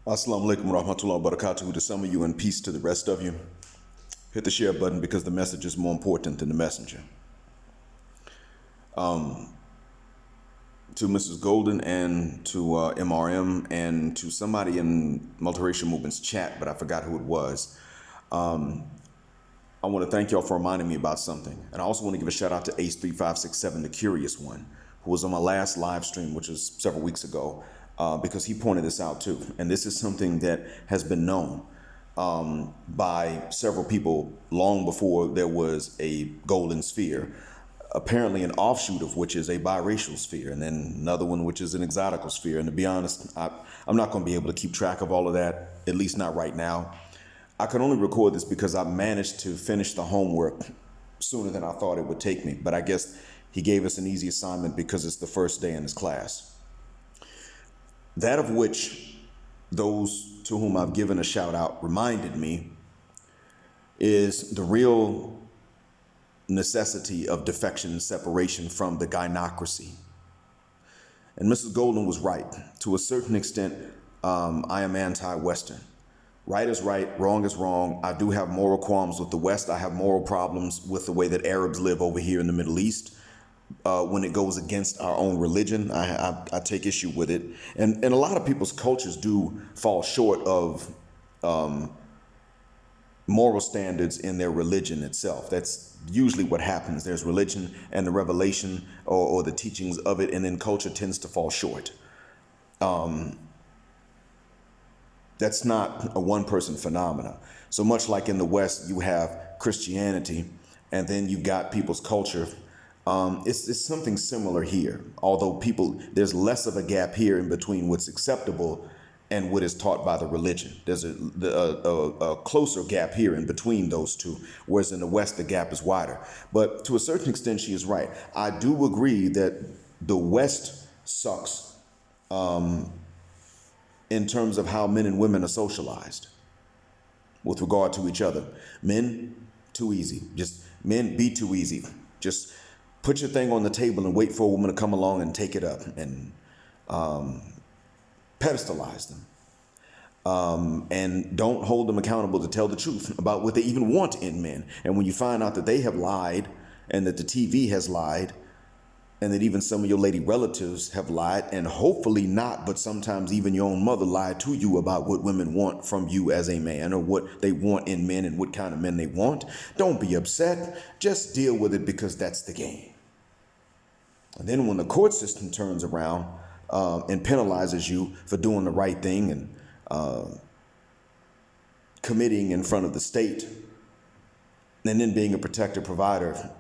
Assalamu alaikum wa rahmatullahi wa barakatuhu to some of you and peace to the rest of you. Hit the share button because the message is more important than the messenger. To Mrs. Golden and to MRM and to somebody in Multiracial Movement's chat, but I forgot who it was. I want to thank y'all for reminding me about something. And I also want to give a shout out to Ace3567, the curious one, who was on my last live stream, which was several weeks ago. Because he pointed this out too. And this is something that has been known by several people long before there was a golden sphere. Apparently an offshoot of which is a biracial sphere, and then another one which is an exotical sphere. And to be honest, I'm not going to be able to keep track of all of that, at least not right now. I can only record this because I managed to finish the homework sooner than I thought it would take me. But I guess he gave us an easy assignment because it's the first day in his class. That of which those to whom I've given a shout out reminded me is the real necessity of defection and separation from the gynocracy. And Mrs. Golden was right. To a certain extent, I am anti-Western. Right is right, wrong is wrong. I do have moral qualms with the West. I have moral problems with the way that Arabs live over here in the Middle East. When it goes against our own religion, I take issue with it. And a lot of people's cultures do fall short of moral standards in their religion itself. That's usually what happens. There's religion and the revelation or the teachings of it, and then culture tends to fall short. That's not a one-person phenomena. So much like in the West, you have Christianity, and then you've got people's culture. It's something similar here, although there's less of a gap here in between what's acceptable and what is taught by the religion. There's a closer gap here in between those two, whereas in the West, the gap is wider. But to a certain extent, she is right. I do agree that the West sucks in terms of how men and women are socialized with regard to each other. Men, too easy. Just men, be too easy. Just put your thing on the table and wait for a woman to come along and take it up and pedestalize them. And don't hold them accountable to tell the truth about what they even want in men. And when you find out that they have lied and that the TV has lied and that even some of your lady relatives have lied, and hopefully not, but sometimes even your own mother lied to you about what women want from you as a man or what they want in men and what kind of men they want, don't be upset. Just deal with it because that's the game. And then when the court system turns around and penalizes you for doing the right thing and committing in front of the state, and then being a protector, provider,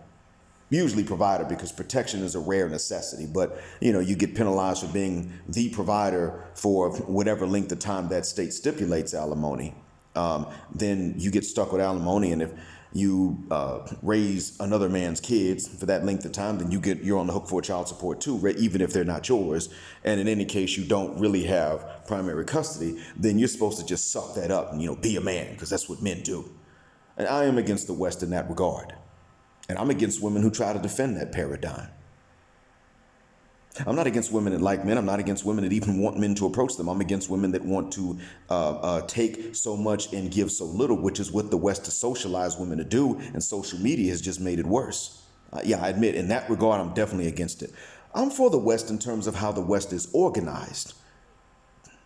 usually provider because protection is a rare necessity, but you get penalized for being the provider for whatever length of time that state stipulates alimony. Then you get stuck with alimony, and if you raise another man's kids for that length of time, then you're on the hook for child support too, even if they're not yours. And in any case, you don't really have primary custody, then you're supposed to just suck that up and be a man, because that's what men do. And I am against the West in that regard. And I'm against women who try to defend that paradigm. I'm not against women that like men. I'm not against women that even want men to approach them. I'm against women that want to take so much and give so little, which is what the West has socialized women to do. And social media has just made it worse. Yeah, I admit in that regard, I'm definitely against it. I'm for the West in terms of how the West is organized.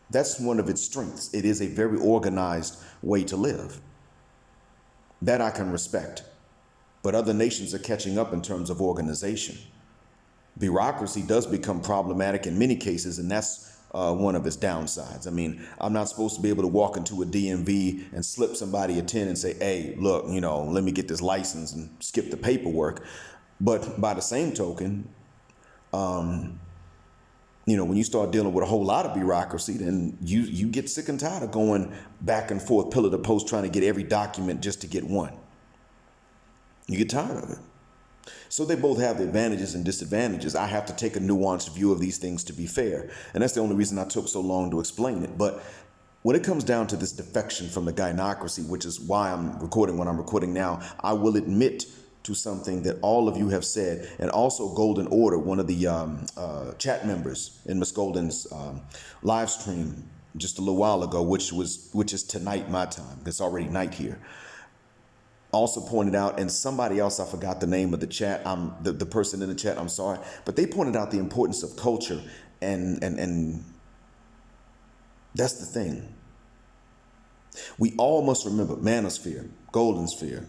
That's one of its strengths. It is a very organized way to live. That I can respect. But other nations are catching up in terms of organization. Bureaucracy does become problematic in many cases, and that's one of its downsides. I mean, I'm not supposed to be able to walk into a DMV and slip somebody a 10 and say, hey, look, let me get this license and skip the paperwork. But by the same token, when you start dealing with a whole lot of bureaucracy, then you get sick and tired of going back and forth, pillar to post, trying to get every document just to get one. You get tired of it. So they both have the advantages and disadvantages. I have to take a nuanced view of these things to be fair. And that's the only reason I took so long to explain it. But when it comes down to this defection from the gynocracy, which is why I'm recording what I'm recording now, I will admit to something that all of you have said, and also Golden Order, one of the chat members in Miss Golden's live stream, just a little while ago, which is tonight my time. It's already night here. Also pointed out, and somebody else, I forgot the name of the chat. The person in the chat. I'm sorry, but they pointed out the importance of culture, and that's the thing. We all must remember manosphere, golden sphere,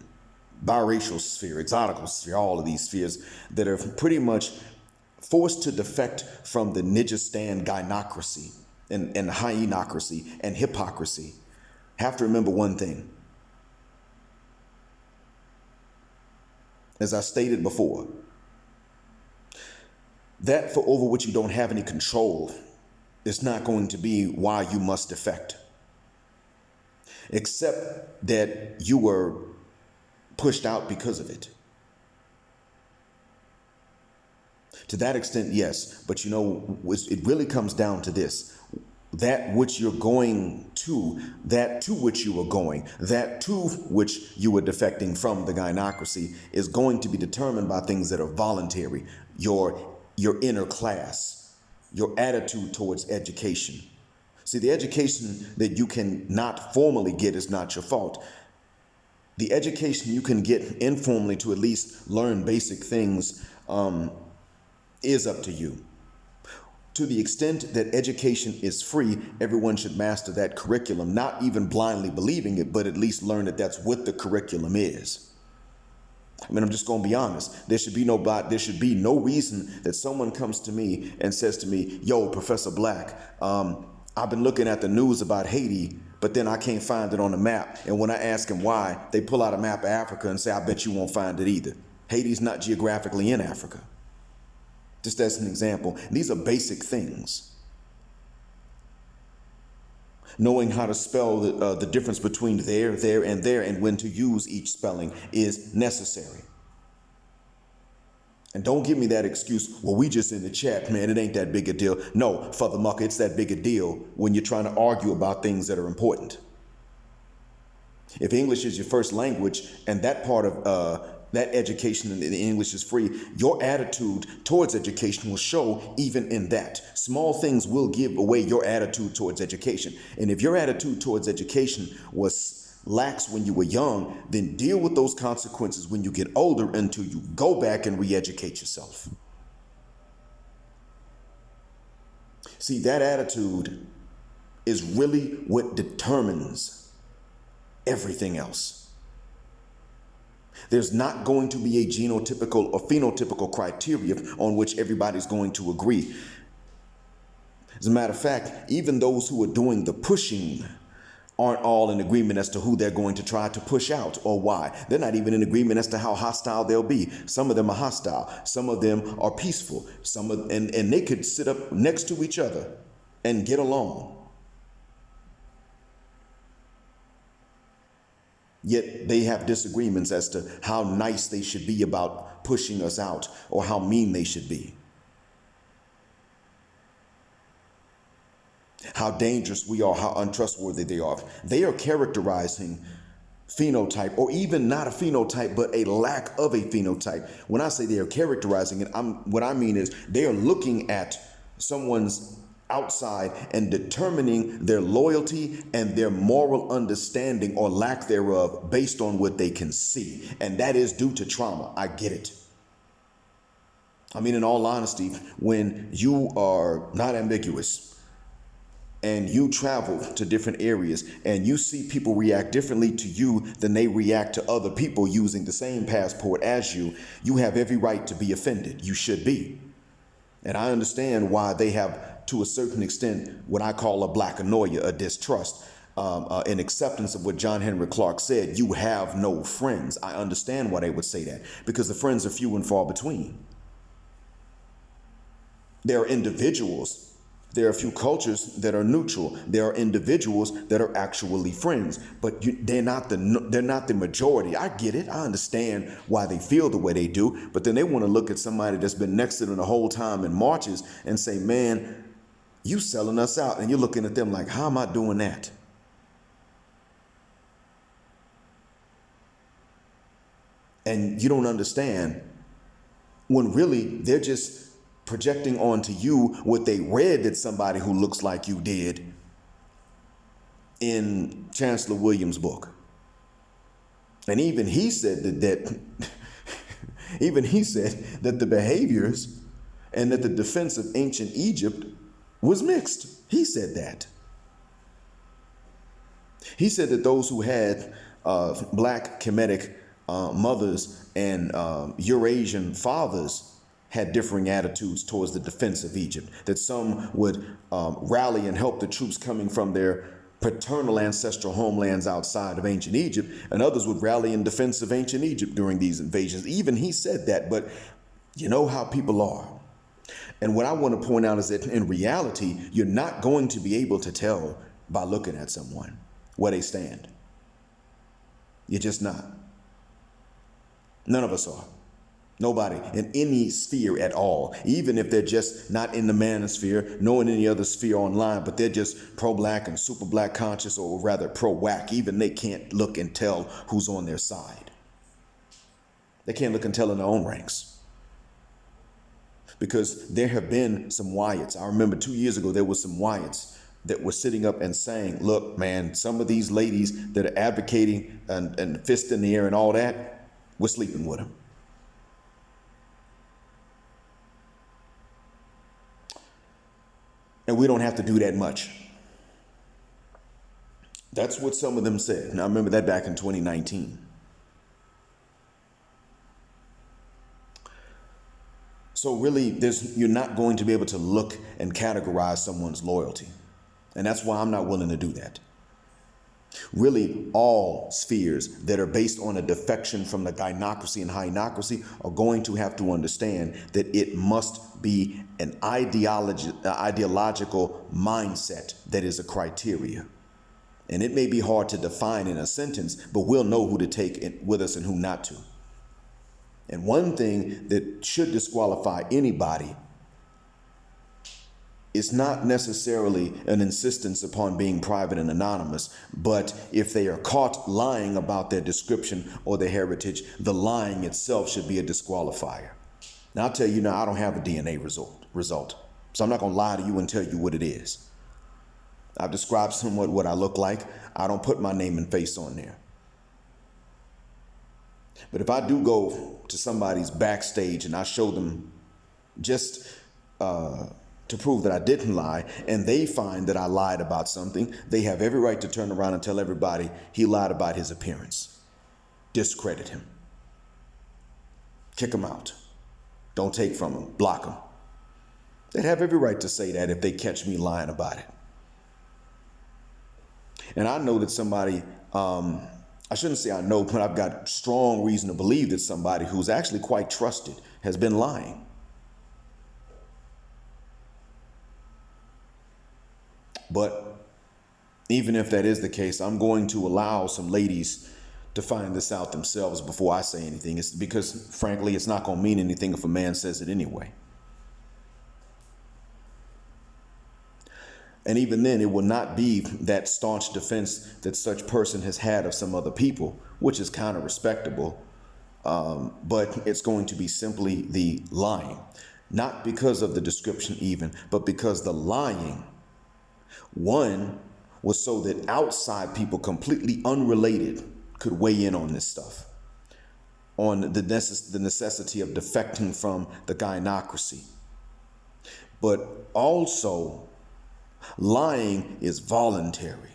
biracial sphere, exotical sphere, all of these spheres that are pretty much forced to defect from the Nijistan gynocracy and hyenocracy and hypocrisy. Have to remember one thing. As I stated before, that for over which you don't have any control is not going to be why you must defect. Except that you were pushed out because of it. To that extent, yes. But you know, it really comes down to this. That which you're going to, that to which you are going, that to which you are defecting from the gynocracy is going to be determined by things that are voluntary. Your inner class, your attitude towards education. See, the education that you can not formally get is not your fault. The education you can get informally to at least learn basic things is up to you. To the extent that education is free, everyone should master that curriculum, not even blindly believing it, but at least learn that that's what the curriculum is. I mean, I'm just going to be honest. There should be no reason that someone comes to me and says to me, yo, Professor Black, I've been looking at the news about Haiti, but then I can't find it on the map. And when I ask them why, they pull out a map of Africa and say, I bet you won't find it either. Haiti's not geographically in Africa. Just as an example, these are basic things. Knowing how to spell the difference between there, and when to use each spelling is necessary. And don't give me that excuse, well, we just in the chat, man, it ain't that big a deal. No, Father Mucker, it's that big a deal when you're trying to argue about things that are important. If English is your first language and that part of that education in English is free, your attitude towards education will show even in that. Small things will give away your attitude towards education. And if your attitude towards education was lax when you were young, then deal with those consequences when you get older until you go back and re-educate yourself. See, that attitude is really what determines everything else. There's not going to be a genotypical or phenotypical criteria on which everybody's going to agree. As a matter of fact, even those who are doing the pushing aren't all in agreement as to who they're going to try to push out or why. They're not even in agreement as to how hostile they'll be. Some of them are hostile. Some of them are peaceful. And they could sit up next to each other and get along. Yet they have disagreements as to how nice they should be about pushing us out or how mean they should be. How dangerous we are, how untrustworthy they are. They are characterizing phenotype, or even not a phenotype, but a lack of a phenotype. When I say they are characterizing it, what I mean is they are looking at someone's outside and determining their loyalty and their moral understanding or lack thereof based on what they can see. And that is due to trauma. I get it. I mean, in all honesty, when you are not ambiguous and you travel to different areas and you see people react differently to you than they react to other people using the same passport as you, you have every right to be offended. You should be. And I understand why they have, to a certain extent, what I call a blackanoia, a distrust, an acceptance of what John Henry Clark said, you have no friends. I understand why they would say that, because the friends are few and far between. There are individuals. There are a few cultures that are neutral. There are individuals that are actually friends, but they're not the majority. I get it. I understand why they feel the way they do, but then they want to look at somebody that's been next to them the whole time in marches and say, man, you selling us out. And you're looking at them like, how am I doing that? And you don't understand when really they're just projecting onto you what they read that somebody who looks like you did in Chancellor Williams' book. And even he said that even he said that the behaviors and that the defense of ancient Egypt was mixed. He said that. He said that those who had black Kemetic mothers and Eurasian fathers had differing attitudes towards the defense of Egypt, that some would rally and help the troops coming from their paternal ancestral homelands outside of ancient Egypt, and others would rally in defense of ancient Egypt during these invasions. Even he said that, but you know how people are. And what I want to point out is that in reality, you're not going to be able to tell by looking at someone where they stand. You're just not. None of us are. Nobody in any sphere at all, even if they're just not in the manosphere, nor in any other sphere online, but they're just pro-black and super black conscious, or rather pro-whack. Even they can't look and tell who's on their side. They can't look and tell in their own ranks. Because there have been some Wyatts. I remember 2 years ago, there was some Wyatts that were sitting up and saying, look, man, some of these ladies that are advocating and fist in the air and all that, we're sleeping with them. And we don't have to do that much. That's what some of them said. And I remember that back in 2019. So really, you're not going to be able to look and categorize someone's loyalty. And that's why I'm not willing to do that. Really, all spheres that are based on a defection from the gynocracy and hynocracy are going to have to understand that it must be an ideological mindset that is a criteria. And it may be hard to define in a sentence, but we'll know who to take it with us and who not to. And one thing that should disqualify anybody is not necessarily an insistence upon being private and anonymous, but if they are caught lying about their description or their heritage, the lying itself should be a disqualifier. Now, I'll tell you now, I don't have a DNA result, so I'm not going to lie to you and tell you what it is. I've described somewhat what I look like. I don't put my name and face on there. But if I do go to somebody's backstage and I show them just to prove that I didn't lie, and they find that I lied about something, they have every right to turn around and tell everybody he lied about his appearance. Discredit him. Kick him out. Don't take from him. Block him. They'd have every right to say that if they catch me lying about it. And I know that somebody, I shouldn't say I know, but I've got strong reason to believe that somebody who's actually quite trusted has been lying. But even if that is the case, I'm going to allow some ladies to find this out themselves before I say anything. It's because, frankly, it's not going to mean anything if a man says it anyway. And even then, it will not be that staunch defense that such person has had of some other people, which is kind of respectable. But it's going to be simply the lying. Not because of the description even, but because the lying, one, was so that outside people completely unrelated could weigh in on this stuff, on the necessity of defecting from the gynocracy. But also, lying is voluntary.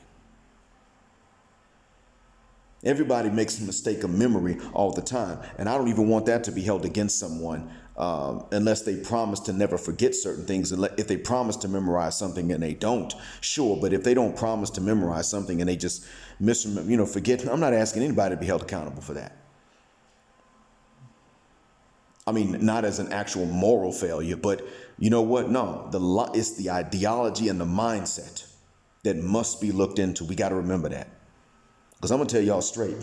Everybody makes a mistake of memory all the time, and I don't even want that to be held against someone unless they promise to never forget certain things. If they promise to memorize something and they don't, sure. But if they don't promise to memorize something and they just forget, I'm not asking anybody to be held accountable for that. I mean, not as an actual moral failure, but you know what? No, it's the ideology and the mindset that must be looked into. We got to remember that. Because I'm going to tell y'all straight.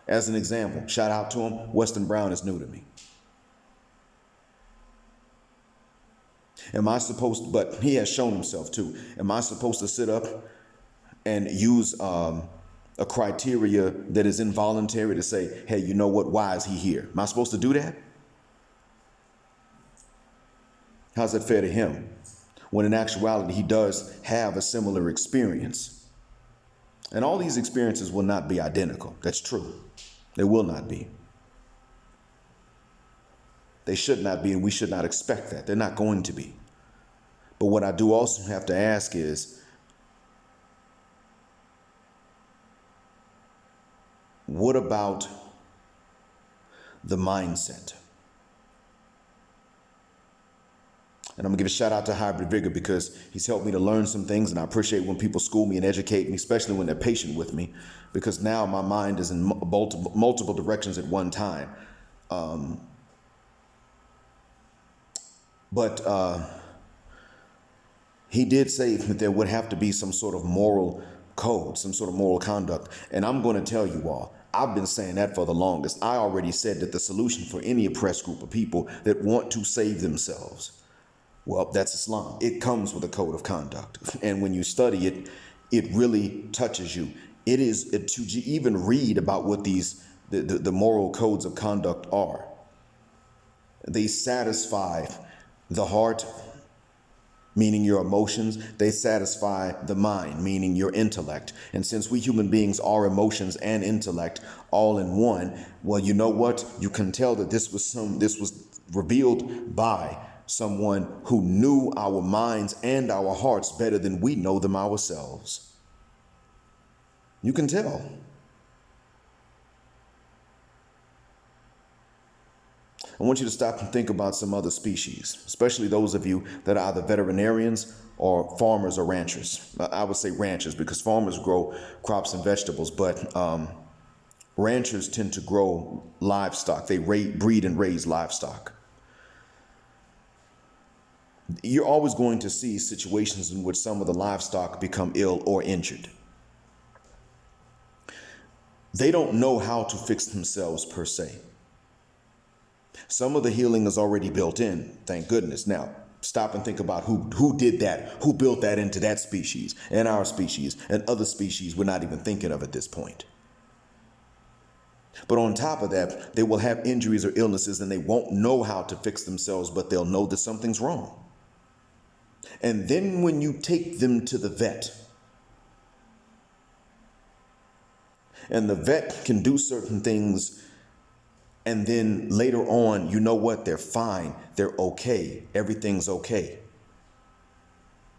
As an example, shout out to him, Weston Brown is new to me. But he has shown himself too. Am I supposed to sit up and use a criteria that is involuntary to say, hey, you know what? Why is he here? Am I supposed to do that? How's that fair to him? When in actuality, he does have a similar experience. And all these experiences will not be identical. That's true. They will not be. They should not be, and we should not expect that. They're not going to be. But what I do also have to ask is, what about the mindset? And I'm gonna give a shout out to Hybrid Vigor because he's helped me to learn some things, and I appreciate when people school me and educate me, especially when they're patient with me, because now my mind is in multiple directions at one time. But he did say that there would have to be some sort of moral code, some sort of moral conduct. And I'm going to tell you all, I've been saying that for the longest. I already said that the solution for any oppressed group of people that want to save themselves, well, that's Islam. It comes with a code of conduct. And when you study it, it really touches you. It is to even read about what the moral codes of conduct are. They satisfy the heart, meaning your emotions. They satisfy the mind, meaning your intellect. And since we human beings are emotions and intellect all in one, well, you know what? You can tell that this was revealed by someone who knew our minds and our hearts better than we know them ourselves. You can tell. I want you to stop and think about some other species, especially those of you that are either veterinarians or farmers or ranchers. I would say ranchers because farmers grow crops and vegetables, but ranchers tend to grow livestock. They breed and raise livestock. You're always going to see situations in which some of the livestock become ill or injured. They don't know how to fix themselves per se. Some of the healing is already built in, thank goodness. Now, stop and think about who did that, who built that into that species and our species and other species we're not even thinking of at this point. But on top of that, they will have injuries or illnesses and they won't know how to fix themselves, but they'll know that something's wrong. And then when you take them to the vet, and the vet can do certain things, and then later on, you know what? They're fine. They're okay. Everything's okay.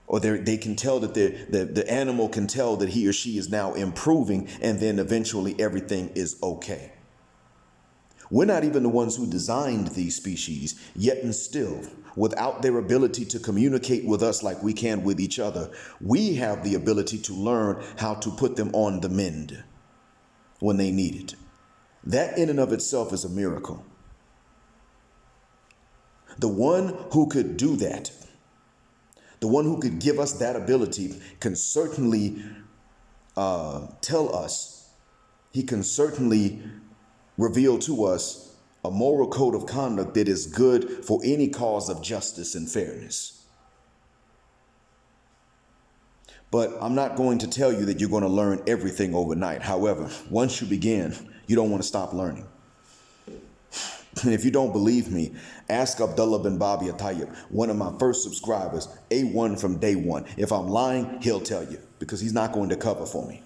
Or they can tell that the animal can tell that he or she is now improving, and then eventually everything is okay. We're not even the ones who designed these species, yet and still, without their ability to communicate with us like we can with each other, we have the ability to learn how to put them on the mend when they need it. That in and of itself is a miracle. The one who could do that, the one who could give us that ability can certainly tell us, he can certainly reveal to us a moral code of conduct that is good for any cause of justice and fairness. But I'm not going to tell you that you're going to learn everything overnight. However, once you begin, you don't want to stop learning. And if you don't believe me, ask Abdullah bin Babi Tayyib, one of my first subscribers, A1 from day one. If I'm lying, he'll tell you because he's not going to cover for me.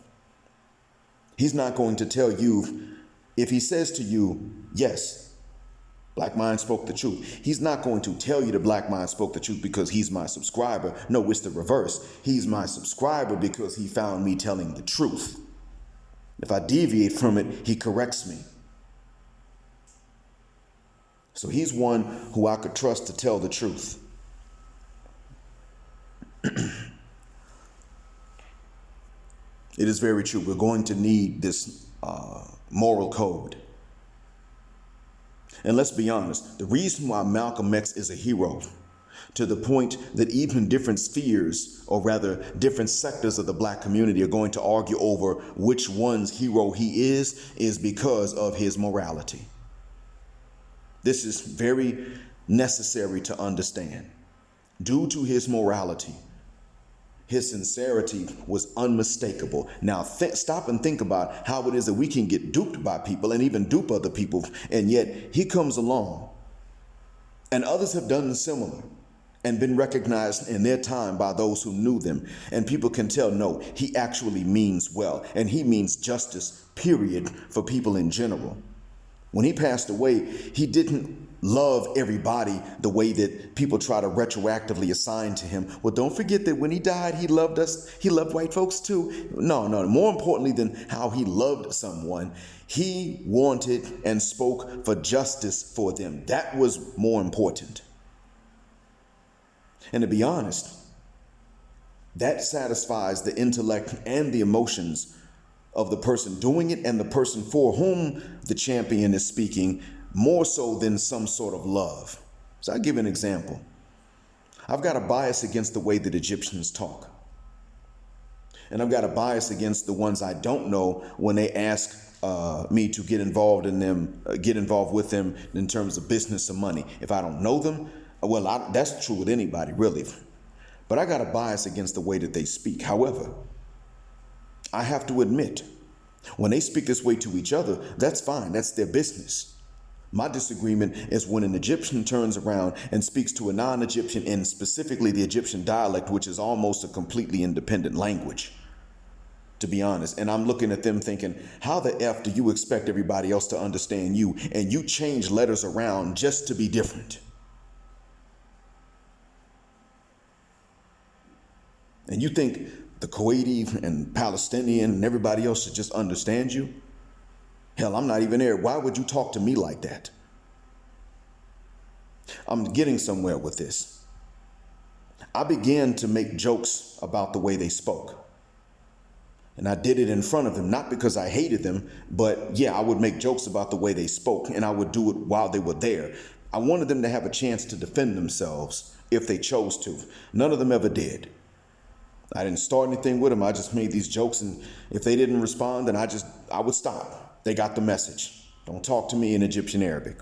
He's not going to tell you if he says to you, yes, Black Mind spoke the truth. He's not going to tell you the Black Mind spoke the truth because he's my subscriber. No, it's the reverse. He's my subscriber because he found me telling the truth. If I deviate from it, he corrects me. So he's one who I could trust to tell the truth. It is very true. We're going to need this moral code. And let's be honest, the reason why Malcolm X is a hero, to the point that even different spheres, or rather different sectors of the Black community are going to argue over which one's hero he is because of his morality. This is very necessary to understand. Due to his morality, his sincerity was unmistakable. Now, stop and think about how it is that we can get duped by people and even dupe other people, and yet he comes along, and others have done similar, and been recognized in their time by those who knew them. And people can tell, no, he actually means well, and he means justice, period, for people in general. When he passed away, he didn't love everybody the way that people try to retroactively assign to him. Well, don't forget that when he died, he loved us. He loved white folks too. No. More importantly than how he loved someone, he wanted and spoke for justice for them. That was more important. And to be honest, that satisfies the intellect and the emotions of the person doing it and the person for whom the champion is speaking, more so than some sort of love. So I'll give you an example. I've got a bias against the way that Egyptians talk. And I've got a bias against the ones I don't know when they ask me to get involved with them in terms of business or money. If I don't know them, well, that's true with anybody, really. But I got a bias against the way that they speak. However, I have to admit, when they speak this way to each other, that's fine. That's their business. My disagreement is when an Egyptian turns around and speaks to a non-Egyptian in specifically the Egyptian dialect, which is almost a completely independent language, to be honest. And I'm looking at them thinking, how the F do you expect everybody else to understand you? And you change letters around just to be different. And you think the Kuwaiti and Palestinian and everybody else should just understand you? Hell, I'm not even there. Why would you talk to me like that? I'm getting somewhere with this. I began to make jokes about the way they spoke. And I did it in front of them, not because I hated them, but yeah, I would make jokes about the way they spoke, and I would do it while they were there. I wanted them to have a chance to defend themselves if they chose to. None of them ever did. I didn't start anything with them. I just made these jokes, and if they didn't respond, then I would stop. They got the message. Don't talk to me in Egyptian Arabic.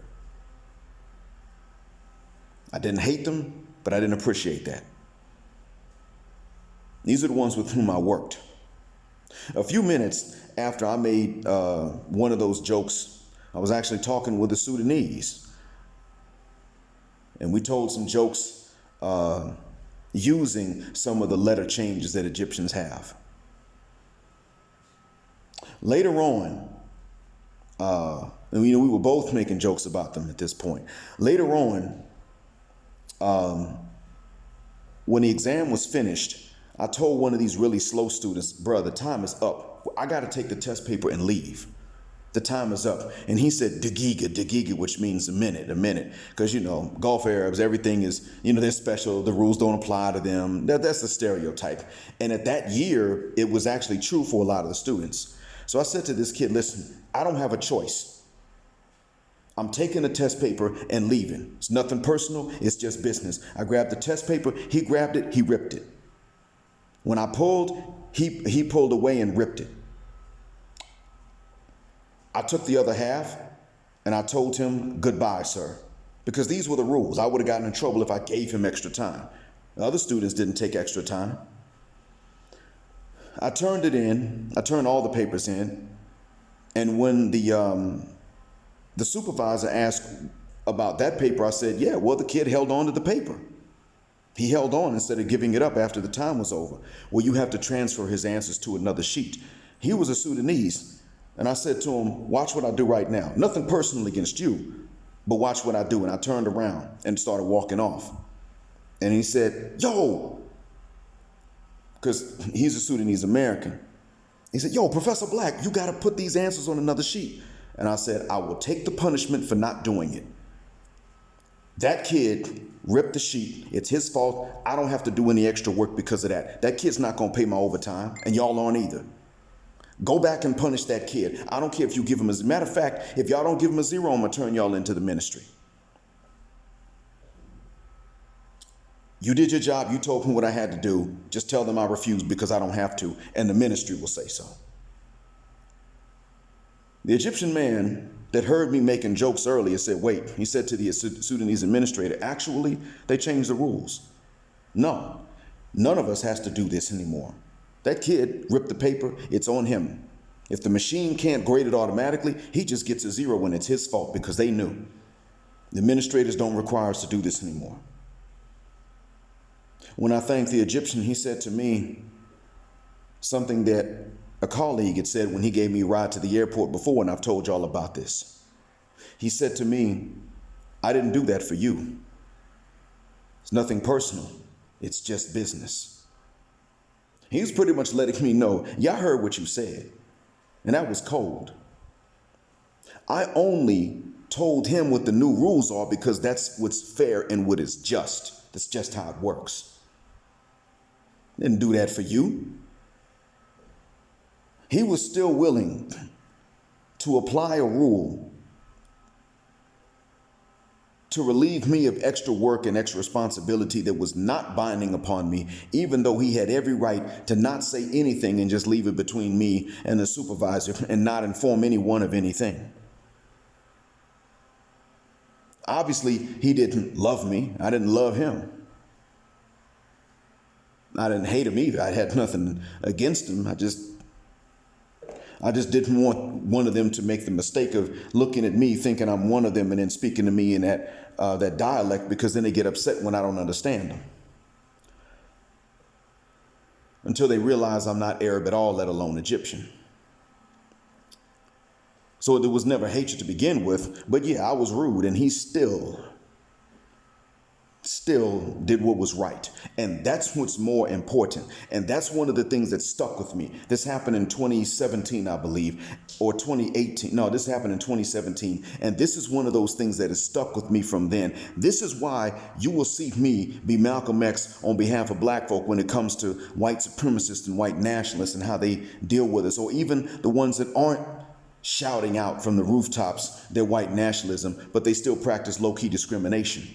I didn't hate them, but I didn't appreciate that. These are the ones with whom I worked. A few minutes after I made one of those jokes, I was actually talking with the Sudanese. And we told some jokes using some of the letter changes that Egyptians have. Later on, and we were both making jokes about them at this point. Later on, when the exam was finished, I told one of these really slow students, "Bruh, the time is up. I got to take the test paper and leave. The time is up." And he said, dagiga, which means a minute. Because, Gulf Arabs, everything is, they're special. The rules don't apply to them. That's a stereotype. And at that year, it was actually true for a lot of the students. So I said to this kid, "Listen, I don't have a choice. I'm taking the test paper and leaving. It's nothing personal. It's just business." I grabbed the test paper. He grabbed it. He ripped it. When I pulled, he pulled away and ripped it. I took the other half and I told him, "Goodbye, sir," because these were the rules. I would have gotten in trouble if I gave him extra time. The other students didn't take extra time. I turned it in. I turned all the papers in. And when the supervisor asked about that paper, I said, "Yeah, well, the kid held on to the paper. He held on instead of giving it up after the time was over." "Well, you have to transfer his answers to another sheet." He was a Sudanese. And I said to him, "Watch what I do right now. Nothing personal against you, but watch what I do." And I turned around and started walking off. And he said, "Yo," because he's a Sudanese American. He said, "Yo, Professor Black, you got to put these answers on another sheet." And I said, "I will take the punishment for not doing it. That kid ripped the sheet. It's his fault. I don't have to do any extra work because of that. That kid's not going to pay my overtime, and y'all aren't either. Go back and punish that kid. I don't care if you give him a matter of fact, if y'all don't give him a 0, I'm going to turn y'all into the ministry. You did your job. You told me what I had to do. Just tell them I refuse because I don't have to, and the ministry will say so." The Egyptian man that heard me making jokes earlier said, "Wait," he said to the Sudanese administrator, "Actually, they changed the rules. No, none of us has to do this anymore. That kid ripped the paper. It's on him. If the machine can't grade it automatically, he just gets a 0 and it's his fault because they knew. The administrators don't require us to do this anymore." When I thanked the Egyptian, he said to me something that a colleague had said when he gave me a ride to the airport before, and I've told y'all about this. He said to me, I didn't do that for you. It's nothing personal. It's just business. He was pretty much letting me know, yeah, I heard what you said. And that was cold. I only told him what the new rules are because that's what's fair and what is just. That's just how it works. Didn't do that for you. He was still willing to apply a rule to relieve me of extra work and extra responsibility that was not binding upon me, even though he had every right to not say anything and just leave it between me and the supervisor and not inform anyone of anything. Obviously, he didn't love me. I didn't love him. I didn't hate him either. I had nothing against him. I just didn't want one of them to make the mistake of looking at me thinking I'm one of them and then speaking to me in that dialect, because then they get upset when I don't understand them. Until they realize I'm not Arab at all, let alone Egyptian. So there was never hatred to begin with, but yeah, I was rude, and he still did what was right. And that's what's more important. And that's one of the things that stuck with me. This happened in 2017, I believe, or 2018. No, this happened in 2017. And this is one of those things that has stuck with me from then. This is why you will see me be Malcolm X on behalf of black folk when it comes to white supremacists and white nationalists and how they deal with us, or even the ones that aren't shouting out from the rooftops their white nationalism, but they still practice low-key discrimination.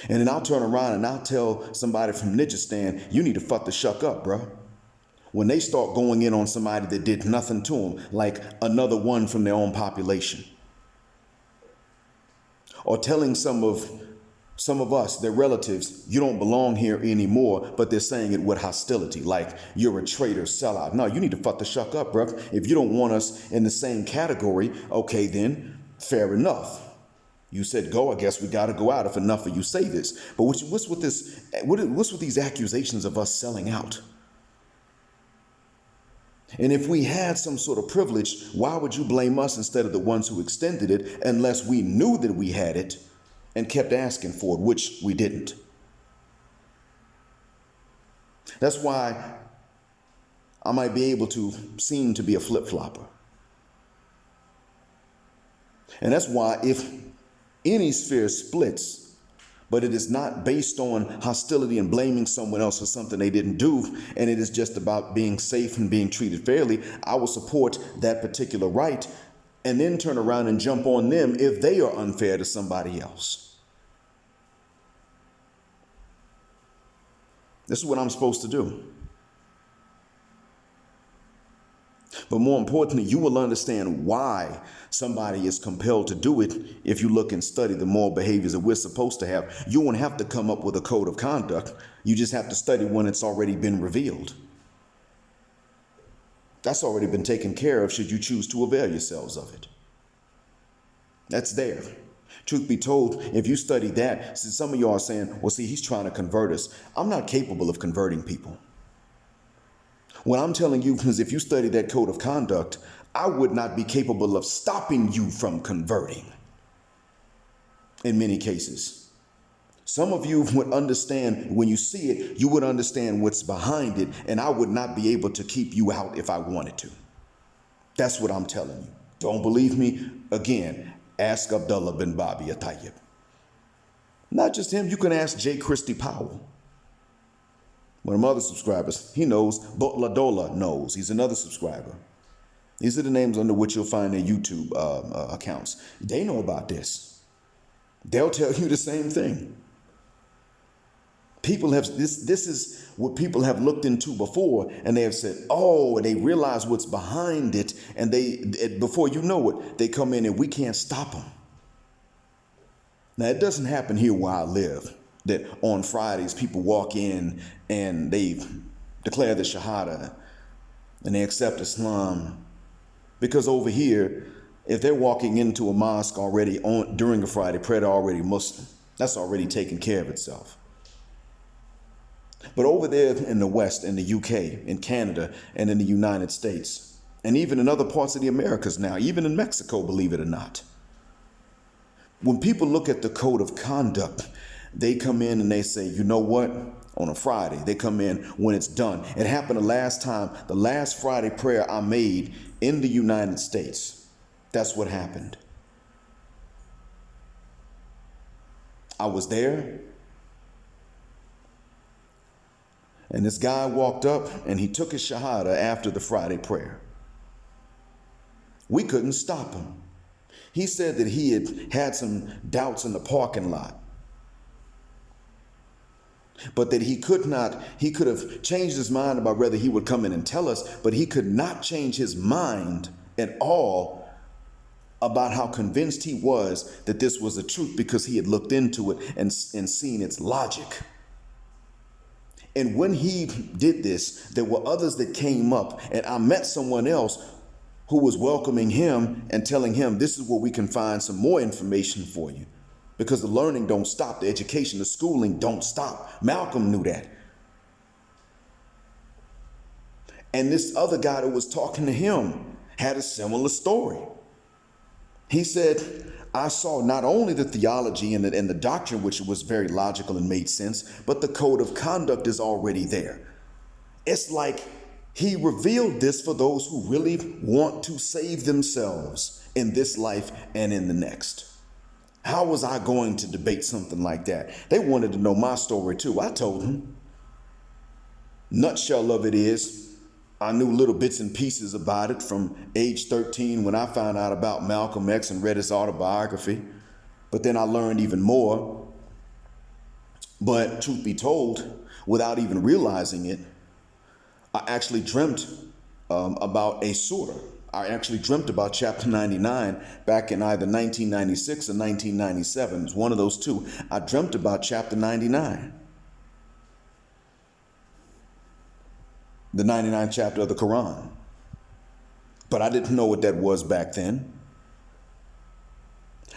And then I'll turn around and I'll tell somebody from Nijistan, you need to fuck the shuck up, bro. When they start going in on somebody that did nothing to them, like another one from their own population. Or telling some of us, their relatives, you don't belong here anymore, but they're saying it with hostility, like you're a traitor, sellout. No, you need to fuck the shuck up, bro. If you don't want us in the same category, okay, then fair enough. You said go, I guess we got to go out if enough of you say this. But what's with these accusations of us selling out? And if we had some sort of privilege, why would you blame us instead of the ones who extended it, unless we knew that we had it and kept asking for it, which we didn't? That's why I might be able to seem to be a flip-flopper. And that's why if any sphere splits, but it is not based on hostility and blaming someone else for something they didn't do, and it is just about being safe and being treated fairly, I will support that particular right and then turn around and jump on them if they are unfair to somebody else. This is what I'm supposed to do. But more importantly, you will understand why somebody is compelled to do it if you look and study the moral behaviors that we're supposed to have. You won't have to come up with a code of conduct. You just have to study when it's already been revealed. That's already been taken care of should you choose to avail yourselves of it. That's there. Truth be told, if you study that, see, some of y'all are saying, well, see, he's trying to convert us. I'm not capable of converting people. What I'm telling you is if you study that code of conduct, I would not be capable of stopping you from converting in many cases. Some of you would understand when you see it, you would understand what's behind it, and I would not be able to keep you out if I wanted to. That's what I'm telling you. Don't believe me? Again, ask Abdullah bin Babi Atayyib. Not just him, you can ask J. Christy Powell. One of my other subscribers, he knows. Botladola knows. He's another subscriber. These are the names under which you'll find their YouTube accounts. They know about this. They'll tell you the same thing. People have this is what people have looked into before, and they have said, oh, and they realize what's behind it, and before you know it, they come in and we can't stop them. Now, it doesn't happen here where I live, that on Fridays people walk in and they declare the Shahada and they accept Islam. Because over here, if they're walking into a mosque already during a Friday prayer, they're already Muslim. That's already taken care of itself. But over there in the West, in the UK, in Canada, and in the United States, and even in other parts of the Americas now, even in Mexico, believe it or not, when people look at the code of conduct, they come in and they say, you know what? On a Friday, they come in when it's done. It happened the last Friday prayer I made in the United States. That's what happened. I was there, and this guy walked up and he took his shahada after the Friday prayer. We couldn't stop him. He said that he had some doubts in the parking lot, but that he could have changed his mind about whether he would come in and tell us, but he could not change his mind at all about how convinced he was that this was the truth, because he had looked into it and seen its logic. And when he did this, there were others that came up, and I met someone else who was welcoming him and telling him, this is where we can find some more information for you, because the learning don't stop, the education, the schooling don't stop. Malcolm knew that. And this other guy that was talking to him had a similar story. He said, I saw not only the theology and the doctrine, which was very logical and made sense, but the code of conduct is already there. It's like he revealed this for those who really want to save themselves in this life and in the next. How was I going to debate something like that? They wanted to know my story too. I told them. Nutshell of it is, I knew little bits and pieces about it from age 13 when I found out about Malcolm X and read his autobiography. But then I learned even more. But truth be told, without even realizing it, I actually dreamt about a surah. I actually dreamt about chapter 99 back in either 1996 or 1997. It was one of those two. I dreamt about chapter 99. The 99th chapter of the Quran. But I didn't know what that was back then.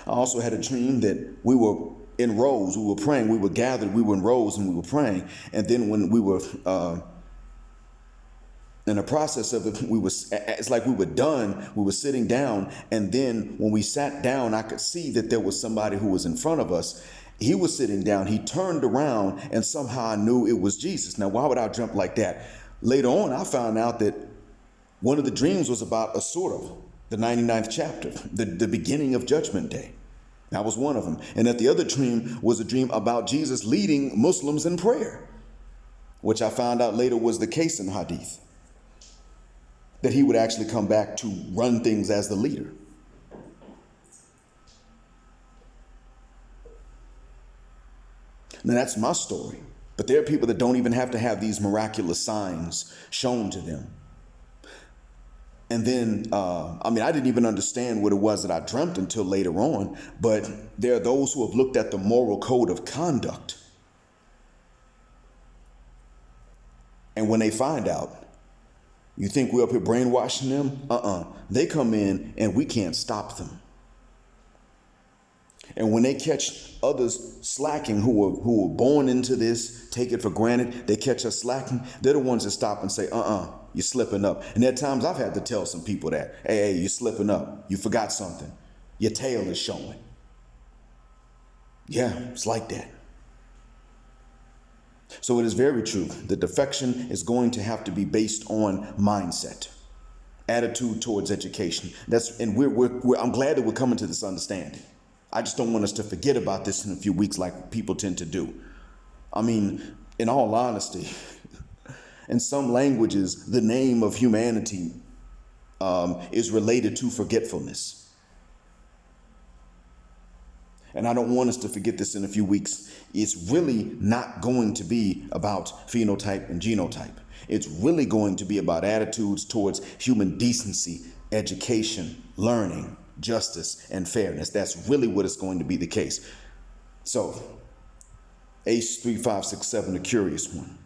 I also had a dream that we were in rows, we were praying, we were gathered, we were in rows and we were praying. And then when we were in the process of it, it's like we were done, we were sitting down. And then when we sat down, I could see that there was somebody who was in front of us. He was sitting down, he turned around, and somehow I knew it was Jesus. Now, why would I dream like that? Later on, I found out that one of the dreams was about a surah, the 99th chapter, the beginning of Judgment Day. That was one of them. And that the other dream was a dream about Jesus leading Muslims in prayer, which I found out later was the case in Hadith, that he would actually come back to run things as the leader. Now, that's my story. But there are people that don't even have to have these miraculous signs shown to them. And then, I didn't even understand what it was that I dreamt until later on. But there are those who have looked at the moral code of conduct. And when they find out, you think we're up here brainwashing them? They come in and we can't stop them. And when they catch others slacking who were born into this, take it for granted, they catch us slacking, they're the ones that stop and say, you're slipping up. And there are times I've had to tell some people that, hey, you're slipping up. You forgot something. Your tail is showing. Yeah, it's like that. So it is very true. The defection is going to have to be based on mindset, attitude towards education. I'm glad that we're coming to this understanding. I just don't want us to forget about this in a few weeks like people tend to do. I mean, in all honesty, in some languages, the name of humanity is related to forgetfulness. And I don't want us to forget this in a few weeks. It's really not going to be about phenotype and genotype. It's really going to be about attitudes towards human decency, education, learning, justice, and fairness. That's really what is going to be the case. So, Ace 3567, the curious one.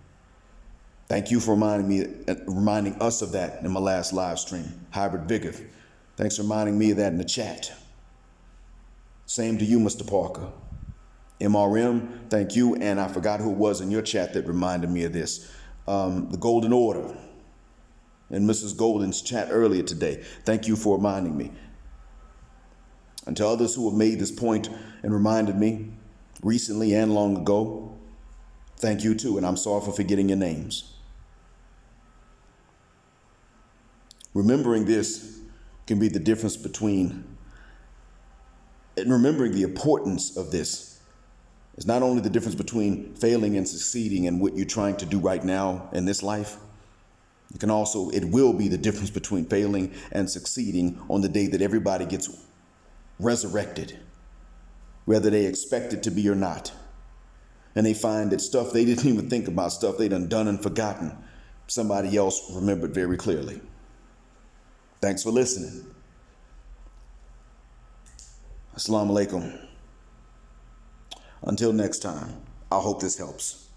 Thank you for reminding us of that in my last live stream. Hybrid Vigor, thanks for reminding me of that in the chat. Same to you, Mr. Parker. MRM, thank you. And I forgot who it was in your chat that reminded me of this. The Golden Order in Mrs. Golden's chat earlier today. Thank you for reminding me. And to others who have made this point and reminded me recently and long ago, thank you too. And I'm sorry for forgetting your names. Remembering this can be the difference between, and remembering the importance of this is not only the difference between failing and succeeding in what you're trying to do right now in this life. It will be the difference between failing and succeeding on the day that everybody gets resurrected, whether they expect it to be or not. And they find that stuff they didn't even think about, stuff they done and forgotten, somebody else remembered very clearly. Thanks for listening. Assalamu alaikum. Until next time, I hope this helps.